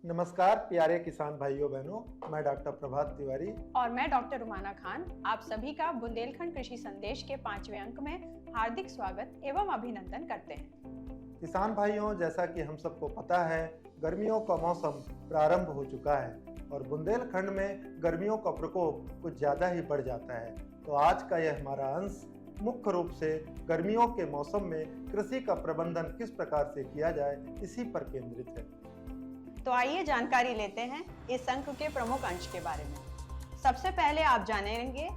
नमस्कार प्यारे किसान भाइयों बहनों, मैं डॉक्टर प्रभात तिवारी और मैं डॉक्टर रुमाना खान आप सभी का बुंदेलखंड कृषि संदेश के 5वें अंक में हार्दिक स्वागत एवं अभिनंदन करते हैं। किसान भाइयों, जैसा कि हम सबको पता है, गर्मियों का मौसम प्रारंभ हो चुका है और बुंदेलखंड में गर्मियों का प्रकोप कुछ ज़्यादा ही बढ़ जाता है। तो आज का यह हमारा अंश मुख्य रूप से गर्मियों के मौसम में कृषि का प्रबंधन किस प्रकार से किया जाए, इसी पर केंद्रित है। तो आइए जानकारी लेते हैं इस अंक के प्रमुख अंश के बारे में। सबसे पहले आप जानेंगे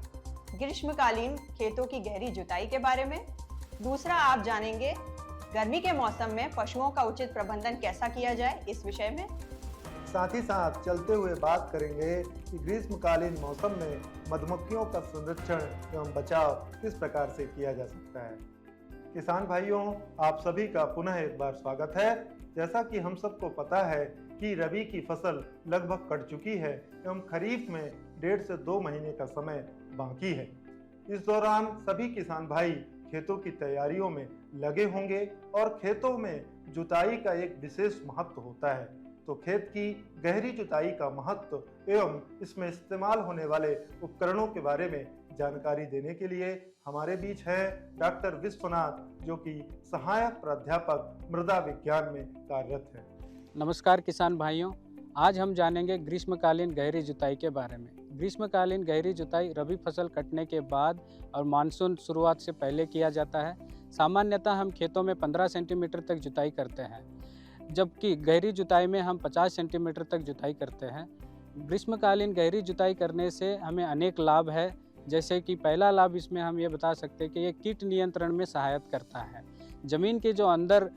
ग्रीष्मकालीन खेतों की गहरी जुताई के बारे में। दूसरा आप जानेंगे गर्मी के मौसम में पशुओं का उचित प्रबंधन कैसा किया जाए, इस विषय में। साथ ही साथ चलते हुए बात करेंगे कि ग्रीष्मकालीन मौसम में मधुमक्खियों का संरक्षण एवं बचाव किस प्रकार से किया जा सकता है। किसान भाइयों, आप सभी का पुनः एक बार स्वागत है। जैसा कि हम सबको पता है कि रबी की फसल लगभग कट चुकी है एवं खरीफ में 1.5 से 2 महीने का समय बाकी है। इस दौरान सभी किसान भाई खेतों की तैयारियों में लगे होंगे और खेतों में जुताई का एक विशेष महत्व होता है। तो खेत की गहरी जुताई का महत्व एवं इसमें इस्तेमाल होने वाले उपकरणों के बारे में जानकारी देने के लिए हमारे बीच हैं डॉक्टर विश्वनाथ, जो कि सहायक प्राध्यापक मृदा विज्ञान में कार्यरत हैं। नमस्कार किसान भाइयों, आज हम जानेंगे ग्रीष्मकालीन गहरी जुताई के बारे में। ग्रीष्मकालीन गहरी जुताई रबी फसल कटने के बाद और मानसून शुरुआत से पहले किया जाता है। सामान्यतः हम खेतों में 15 सेंटीमीटर तक जुताई करते हैं, जबकि गहरी जुताई में हम 50 सेंटीमीटर तक जुताई करते हैं। ग्रीष्मकालीन गहरी जुताई करने से हमें अनेक लाभ है, जैसे कि पहला लाभ इसमें हम ये बता सकते हैं कि ये कीट नियंत्रण में सहायता करता है। ज़मीन के जो अंदर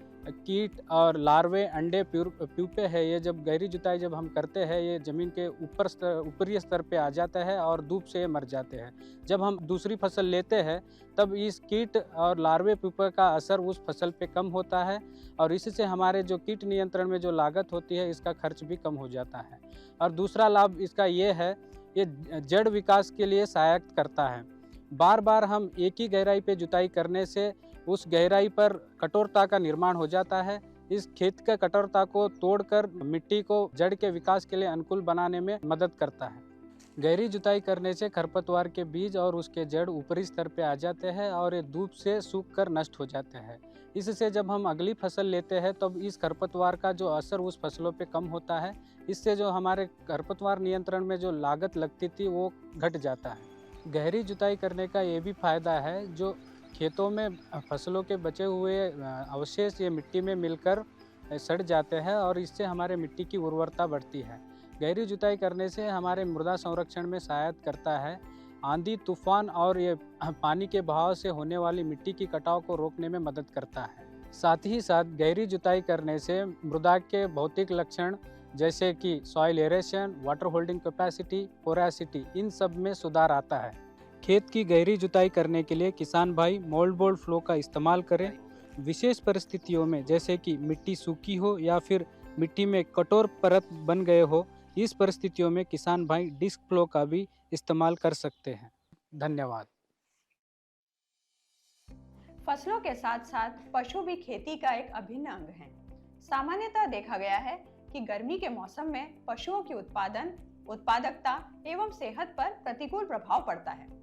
कीट और लार्वे, अंडे, प्यूपे है, ये जब गहरी जुताई जब हम करते हैं, ये ज़मीन के ऊपरी स्तर पे आ जाता है और धूप से मर जाते हैं। जब हम दूसरी फसल लेते हैं तब इस कीट और लार्वे, प्यूपे का असर उस फसल पे कम होता है और इससे हमारे जो कीट नियंत्रण में जो लागत होती है, इसका खर्च भी कम हो जाता है। और दूसरा लाभ इसका ये है, ये जड़ विकास के लिए सहायक करता है। बार बार हम एक ही गहराई पे जुताई करने से उस गहराई पर कठोरता का निर्माण हो जाता है। इस खेत के कठोरता को तोड़कर मिट्टी को जड़ के विकास के लिए अनुकूल बनाने में मदद करता है। गहरी जुताई करने से खरपतवार के बीज और उसके जड़ ऊपरी स्तर पे आ जाते हैं और ये धूप से सूख कर नष्ट हो जाते हैं। इससे जब हम अगली फसल लेते हैं तब इस खरपतवार का जो असर उस फसलों पे कम होता है। इससे जो हमारे खरपतवार नियंत्रण में जो लागत लगती थी वो घट जाता है। गहरी जुताई करने का ये भी फायदा है, जो खेतों में फसलों के बचे हुए अवशेष ये मिट्टी में मिलकर सड़ जाते हैं और इससे हमारे मिट्टी की उर्वरता बढ़ती है। गहरी जुताई करने से हमारे मृदा संरक्षण में सहायता करता है। आंधी, तूफान और ये पानी के बहाव से होने वाली मिट्टी की कटाव को रोकने में मदद करता है। साथ ही साथ गहरी जुताई करने से मृदा के भौतिक लक्षण जैसे कि soil aeration, water holding capacity, porosity, इन सब में सुधार आता है। खेत की गहरी जुताई करने के लिए किसान भाई मोल्ड बोल्ड फ्लो का इस्तेमाल करें। विशेष परिस्थितियों में जैसे कि मिट्टी सूखी हो या फिर मिट्टी में कठोर परत बन गए हो, इस परिस्थितियों में किसान भाई डिस्क फ्लो का भी इस्तेमाल कर सकते हैं। धन्यवाद। फसलों के साथ साथ पशु भी खेती का एक अभिन्न अंग हैं। सामान्यतः देखा गया है कि गर्मी के मौसम में पशुओं की उत्पादकता एवं सेहत पर प्रतिकूल प्रभाव पड़ता है।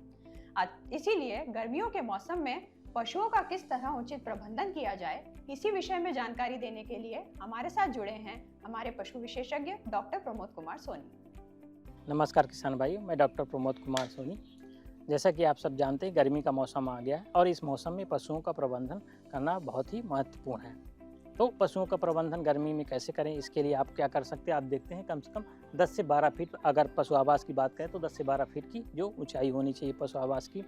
इसीलिए गर्मियों के मौसम में पशुओं का किस तरह उचित प्रबंधन किया जाए, इसी विषय में जानकारी देने के लिए हमारे साथ जुड़े हैं हमारे पशु विशेषज्ञ डॉक्टर प्रमोद कुमार सोनी। नमस्कार किसान भाइयों, मैं डॉक्टर प्रमोद कुमार सोनी। जैसा कि आप सब जानते हैं, गर्मी का मौसम आ गया है और इस मौसम में पशुओं का प्रबंधन करना बहुत ही महत्वपूर्ण है। तो पशुओं का प्रबंधन गर्मी में कैसे करें, इसके लिए आप क्या कर सकते हैं। आप देखते हैं कम से कम 10 से 12 फीट, अगर पशु आवास की बात करें तो 10 से 12 फीट की जो ऊंचाई होनी चाहिए पशु आवास की।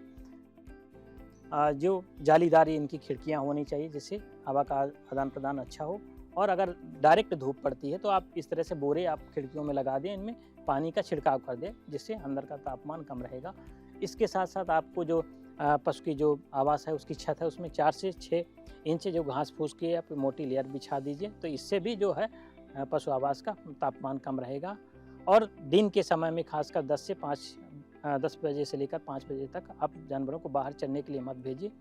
जो जालीदार इनकी खिड़कियां होनी चाहिए, जिससे हवा का आदान प्रदान अच्छा हो। और अगर डायरेक्ट धूप पड़ती है तो आप इस तरह से बोरे आप खिड़कियों में लगा दें, इनमें पानी का छिड़काव कर दें, जिससे अंदर का तापमान कम रहेगा। इसके साथ साथ आपको जो पशु की जो आवास है उसकी छत है, उसमें 4 से 6 इंच जो घास फूस की या फिर मोटी लेयर बिछा दीजिए, तो इससे भी जो है पशु आवास का तापमान कम रहेगा। और दिन के समय में खासकर 10 बजे से लेकर 5 बजे तक आप जानवरों को बाहर चरने के लिए मत भेजिए।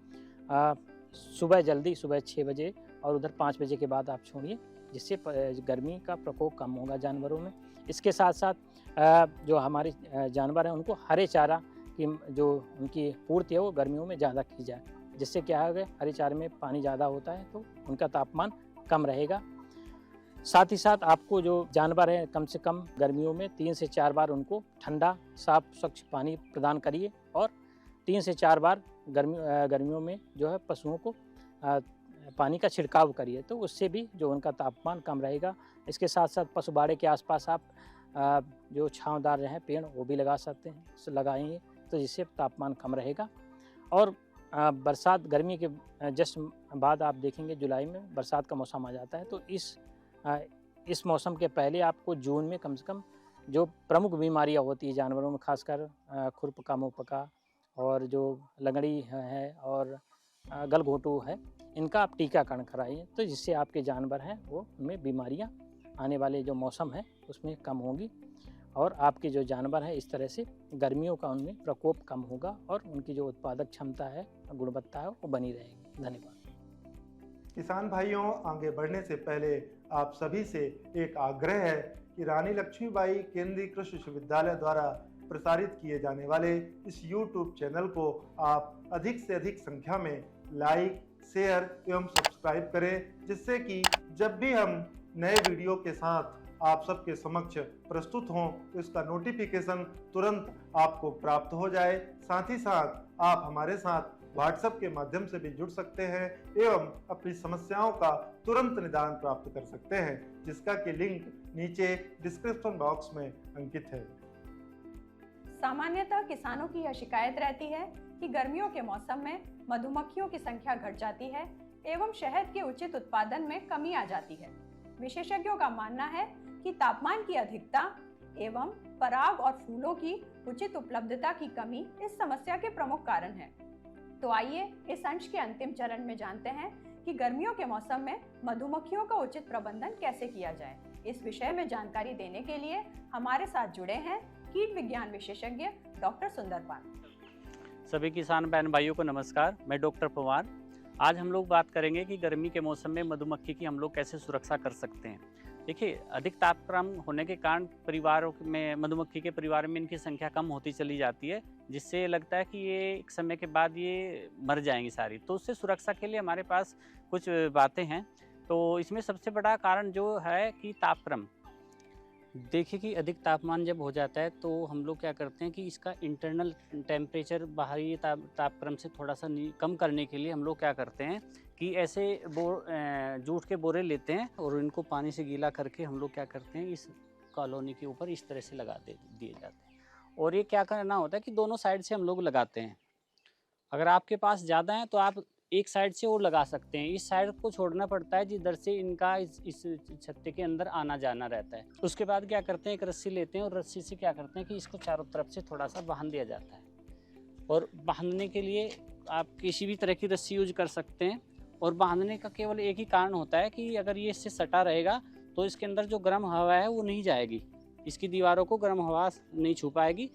सुबह जल्दी, सुबह 6 बजे और उधर 5 बजे के बाद आप छोड़िए, जिससे गर्मी का प्रकोप कम होगा जानवरों में। इसके साथ साथ जो हमारे जानवर हैं उनको हरे चारा की जो उनकी पूर्ति है वो गर्मियों में ज़्यादा की जाए, जिससे क्या है हरे चारे में पानी ज़्यादा होता है तो उनका तापमान कम रहेगा। साथ ही साथ आपको जो जानवर हैं कम से कम गर्मियों में 3 से 4 बार उनको ठंडा साफ स्वच्छ पानी प्रदान करिए और 3 से 4 बार गर्मियों में जो है पशुओं को पानी का छिड़काव करिए, तो उससे भी जो उनका तापमान कम रहेगा। इसके साथ साथ पशु बाड़े के आसपास आप जो छांवदार रहें पेड़ वो भी लगा सकते हैं, उसे लगाएंगे तो जिससे तापमान कम रहेगा। और बरसात गर्मी के जस्ट बाद आप देखेंगे जुलाई में बरसात का मौसम आ जाता है, तो इस मौसम के पहले आपको जून में कम से कम जो प्रमुख बीमारियां होती है जानवरों में, खासकर खुरपका मुहपका और जो लगड़ी है और गलघोटू है, इनका आप टीकाकरण कराइए, तो जिससे आपके जानवर हैं वो उनमें बीमारियां आने वाले जो मौसम है उसमें कम होंगी और आपके जो जानवर हैं इस तरह से गर्मियों का उनमें प्रकोप कम होगा और उनकी जो उत्पादक क्षमता है, गुणवत्ता है वो बनी रहेगी। धन्यवाद। किसान भाइयों, आगे बढ़ने से पहले आप सभी से एक आग्रह है कि रानी लक्ष्मीबाई केंद्रीय कृषि विश्वविद्यालय द्वारा प्रसारित किए जाने वाले इस YouTube चैनल को आप अधिक से अधिक संख्या में लाइक, शेयर एवं सब्सक्राइब करें, जिससे कि जब भी हम नए वीडियो के साथ आप सबके समक्ष प्रस्तुत हों तो इसका नोटिफिकेशन तुरंत आपको प्राप्त हो जाए। साथ ही साथ आप हमारे साथ व्हाट्सएप के माध्यम से भी जुड़ सकते हैं एवं अपनी समस्याओं का तुरंत निदान प्राप्त कर सकते हैं, जिसका कि लिंक नीचे डिस्क्रिप्शन बॉक्स में अंकित है। सामान्यतः किसानों की यह शिकायत रहती है कि गर्मियों के मौसम में मधुमक्खियों की संख्या घट जाती है एवं शहद के उचित उत्पादन में कमी आ जाती है। विशेषज्ञों का मानना है कि तापमान की अधिकता एवं पराग और फूलों की उचित उपलब्धता की कमी इस समस्या के प्रमुख कारण है। तो आइए इस अंश के अंतिम चरण में जानते हैं कि गर्मियों के मौसम में मधुमक्खियों का उचित प्रबंधन कैसे किया जाए। इस विषय में जानकारी देने के लिए हमारे साथ जुड़े हैं कीट विज्ञान विशेषज्ञ डॉक्टर सुंदरपाल। सभी किसान बहन भाइयों को नमस्कार, मैं डॉक्टर पवार। आज हम लोग बात करेंगे कि गर्मी के मौसम में मधुमक्खी की हम लोग कैसे सुरक्षा कर सकते हैं। देखिए, अधिक तापक्रम होने के कारण परिवारों में मधुमक्खी के परिवार में इनकी संख्या कम होती चली जाती है, जिससे लगता है कि ये एक समय के बाद ये मर जाएंगी सारी। तो उससे सुरक्षा के लिए हमारे पास कुछ बातें हैं। तो इसमें सबसे बड़ा कारण जो है कि तापक्रम। देखिए कि अधिक तापमान जब हो जाता है तो हम लोग क्या करते हैं कि इसका इंटरनल टेम्परेचर बाहरी तापक्रम से थोड़ा सा कम करने के लिए हम लोग क्या करते हैं कि ऐसे जूट के बोरे लेते हैं और इनको पानी से गीला करके हम लोग क्या करते हैं इस कॉलोनी के ऊपर इस तरह से लगा दिए जाते हैं। और ये क्या करना होता है कि दोनों साइड से हम लोग लगाते हैं। अगर आपके पास ज़्यादा है तो आप एक साइड से और लगा सकते हैं, इस साइड को छोड़ना पड़ता है जिधर से इनका इस छत्ते के अंदर आना जाना रहता है। उसके बाद क्या करते हैं, एक रस्सी लेते हैं और रस्सी से क्या करते हैं कि इसको चारों तरफ से थोड़ा सा बांध दिया जाता है। और बांधने के लिए आप किसी भी तरह की रस्सी यूज कर सकते हैं। और बांधने का केवल एक ही कारण होता है कि अगर ये इससे सटा रहेगा तो इसके अंदर जो गर्म हवा है वो नहीं जाएगी, इसकी दीवारों को गर्म हवा नहीं छू पाएगी।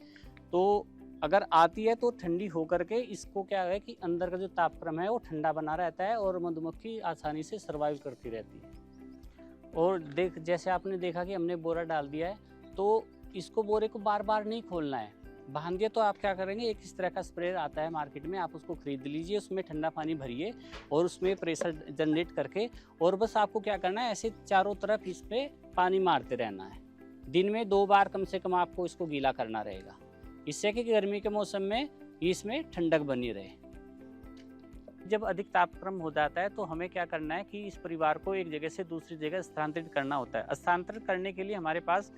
तो अगर आती है तो ठंडी होकर के इसको क्या है कि अंदर का जो तापक्रम है वो ठंडा बना रहता है और मधुमक्खी आसानी से सर्वाइव करती रहती है। और जैसे आपने देखा कि हमने बोरा डाल दिया है तो इसको बोरे को बार बार नहीं खोलना है। बांध दिया तो आप क्या करेंगे, एक इस तरह का स्प्रे आता है मार्केट में, आप उसको खरीद लीजिए, उसमें ठंडा पानी भरिए और उसमें प्रेशर जनरेट करके और बस आपको क्या करना है, ऐसे चारों तरफ इस पर पानी मारते रहना है। दिन में 2 बार कम से कम आपको इसको गीला करना रहेगा, इससे कि गर्मी के मौसम में इसमें ठंडक बनी रहे। जब अधिक तापक्रम हो जाता है तो हमें क्या करना है कि इस परिवार को एक जगह से दूसरी जगह स्थानांतरित करना होता है। स्थानांतरित करने के लिए हमारे पास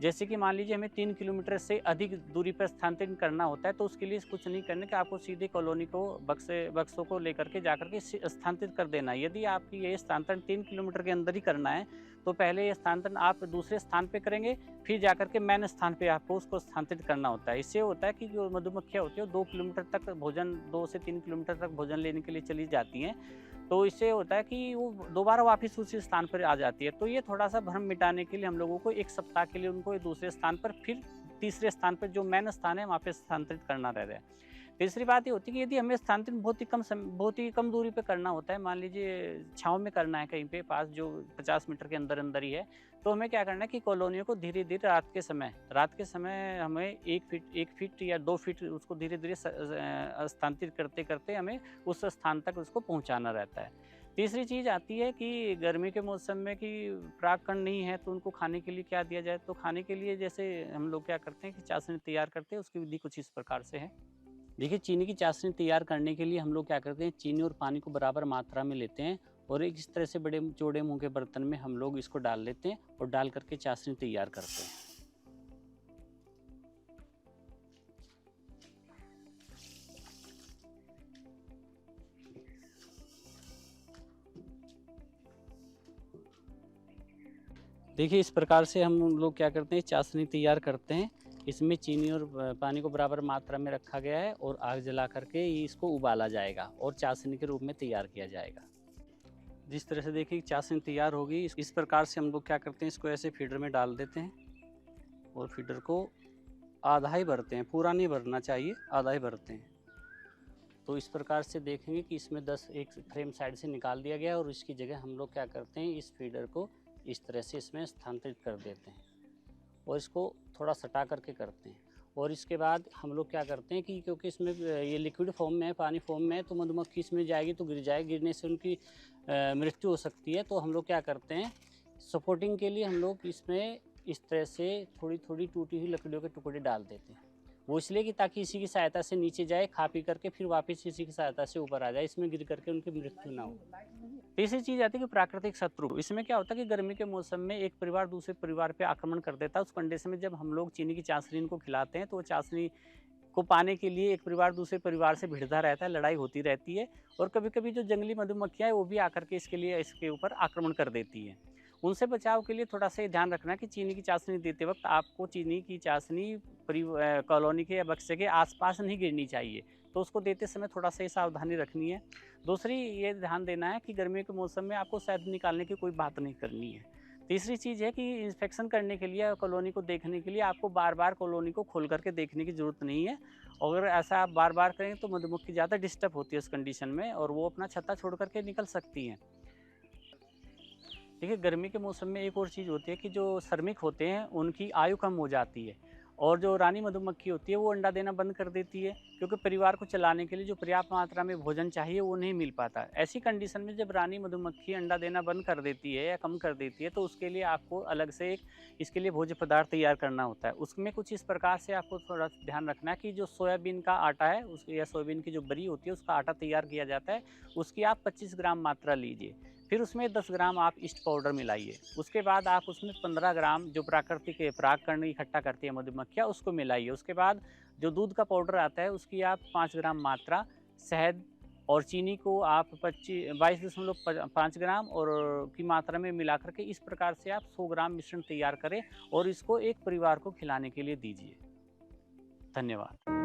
जैसे कि मान लीजिए हमें 3 किलोमीटर से अधिक दूरी पर स्थानांतरित करना होता है, तो उसके लिए कुछ नहीं करने का, आपको सीधे कॉलोनी को बक्सों को लेकर के जाकर के स्थानांतरित कर देना है। यदि आपकी ये स्थानांतरण 3 किलोमीटर के अंदर ही करना है तो पहले ये स्थानांतरण आप दूसरे स्थान पे करेंगे, फिर जाकर के मेन स्थान पे आपको उसको स्थानांतरित करना होता है। इससे होता है कि जो मधुमक्खियाँ होती है 2 किलोमीटर तक भोजन 2 से 3 किलोमीटर तक भोजन लेने के लिए चली जाती हैं, तो इससे होता है कि वो दोबारा वापस उसी स्थान पर आ जाती है। तो ये थोड़ा सा भ्रम मिटाने के लिए हम लोगों को 1 सप्ताह के लिए उनको दूसरे स्थान पर फिर तीसरे स्थान पर जो मेन स्थान है वहाँ पे स्थानांतरित करना रहता है। तीसरी बात ये होती है कि यदि हमें स्थानांतरण बहुत ही कम दूरी पे करना होता है, मान लीजिए छाँव में करना है कहीं पे पास जो 50 मीटर के अंदर अंदर ही है, तो हमें क्या करना है कि कॉलोनियों को धीरे धीरे रात के समय हमें 1 फीट या 2 फीट उसको धीरे धीरे स्थानांतरित करते करते हमें उस स्थान तक उसको पहुँचाना रहता है। तीसरी चीज़ आती है कि गर्मी के मौसम में कि परागकण नहीं है तो उनको खाने के लिए क्या दिया जाए, तो खाने के लिए जैसे हम लोग क्या करते हैं कि चाशनी तैयार करते हैं। उसकी विधि कुछ इस प्रकार से है। देखिए, चीनी की चाशनी तैयार करने के लिए हम लोग क्या करते हैं, चीनी और पानी को बराबर मात्रा में लेते हैं और एक इस तरह से बड़े चौड़े मुंह के बर्तन में हम लोग इसको डाल लेते हैं और डाल करके चाशनी तैयार करते हैं। देखिए, इस प्रकार से हम लोग क्या करते हैं, चाशनी तैयार करते हैं। इसमें चीनी और पानी को बराबर मात्रा में रखा गया है और आग जला करके इसको उबाला जाएगा और चाशनी के रूप में तैयार किया जाएगा। जिस तरह से देखिए चाशनी तैयार होगी, इस प्रकार से हम लोग क्या करते हैं, इसको ऐसे फीडर में डाल देते हैं और फीडर को आधा ही भरते हैं, पूरा नहीं भरना चाहिए, आधा ही भरते हैं। तो इस प्रकार से देखेंगे कि इसमें 10 एक फ्रेम साइड से निकाल दिया गया और इसकी जगह हम लोग क्या करते हैं, इस फीडर को इस तरह से इसमें स्थानांतरित कर देते हैं और इसको थोड़ा सटा करके करते हैं। और इसके बाद हम लोग क्या करते हैं कि क्योंकि इसमें ये लिक्विड फॉर्म में है, पानी फॉर्म में है, तो मधुमक्खी इसमें जाएगी तो गिर जाएगी, गिरने से उनकी मृत्यु हो सकती है। तो हम लोग क्या करते हैं, सपोर्टिंग के लिए हम लोग इसमें इस तरह से थोड़ी थोड़ी टूटी हुई लकड़ियों के टुकड़े डाल देते हैं। वो इसलिए कि ताकि इसी की सहायता से नीचे जाए, खा पी करके फिर वापस इसी की सहायता से ऊपर आ जाए, इसमें गिर करके उनकी मृत्यु ना हो। तीसरी चीज़ आती है कि प्राकृतिक शत्रु। इसमें क्या होता है कि गर्मी के मौसम में एक परिवार दूसरे परिवार पे आक्रमण कर देता है। उस कंडीशन में जब हम लोग चीनी की चाशनी इनको खिलाते हैं तो वो चाशनी को पाने के लिए एक परिवार दूसरे परिवार से भिड़ता रहता है, लड़ाई होती रहती है और कभी कभी जो जंगली मधुमक्खियाँ हैं वो भी आकर के इसके ऊपर आक्रमण कर देती हैं। उनसे बचाव के लिए थोड़ा सा ये ध्यान रखना है कि चीनी की चाशनी देते वक्त आपको चीनी की चाशनी कॉलोनी के या बक्से के आसपास नहीं गिरनी चाहिए, तो उसको देते समय थोड़ा सा ये सावधानी रखनी है। दूसरी ये ध्यान देना है कि गर्मी के मौसम में आपको शहद निकालने की कोई बात नहीं करनी है। तीसरी चीज़ है कि इंस्पेक्शन करने के लिए कॉलोनी को देखने के लिए आपको बार बार कॉलोनी को खोल करके देखने की ज़रूरत नहीं है। अगर ऐसा आप बार बार करें तो मधुमक्खी ज़्यादा डिस्टर्ब होती है उस कंडीशन में और वो अपना छत्ता छोड़ करके निकल सकती हैं। देखिए, गर्मी के मौसम में एक और चीज़ होती है कि जो श्रमिक होते हैं उनकी आयु कम हो जाती है और जो रानी मधुमक्खी होती है वो अंडा देना बंद कर देती है, क्योंकि परिवार को चलाने के लिए जो पर्याप्त मात्रा में भोजन चाहिए वो नहीं मिल पाता। ऐसी कंडीशन में जब रानी मधुमक्खी अंडा देना बंद कर देती है या कम कर देती है तो उसके लिए आपको अलग से एक इसके लिए भोज्य पदार्थ तैयार करना होता है। उसमें कुछ इस प्रकार से आपको थोड़ा ध्यान रखना है कि जो सोयाबीन का आटा है उसकी या सोयाबीन की जो बरी होती है उसका आटा तैयार किया जाता है, उसकी आप 25 ग्राम मात्रा लीजिए। फिर उसमें 10 ग्राम आप ईस्ट पाउडर मिलाइए। उसके बाद आप उसमें 15 ग्राम जो प्राकृतिक परागकण इकट्ठा करती है मधुमक्खियाँ उसको मिलाइए। उसके बाद जो दूध का पाउडर आता है उसकी आप 5 ग्राम मात्रा, शहद और चीनी को आप 22.5 ग्राम और की मात्रा में मिला करके इस प्रकार से आप 100 ग्राम मिश्रण तैयार करें और इसको एक परिवार को खिलाने के लिए दीजिए। धन्यवाद।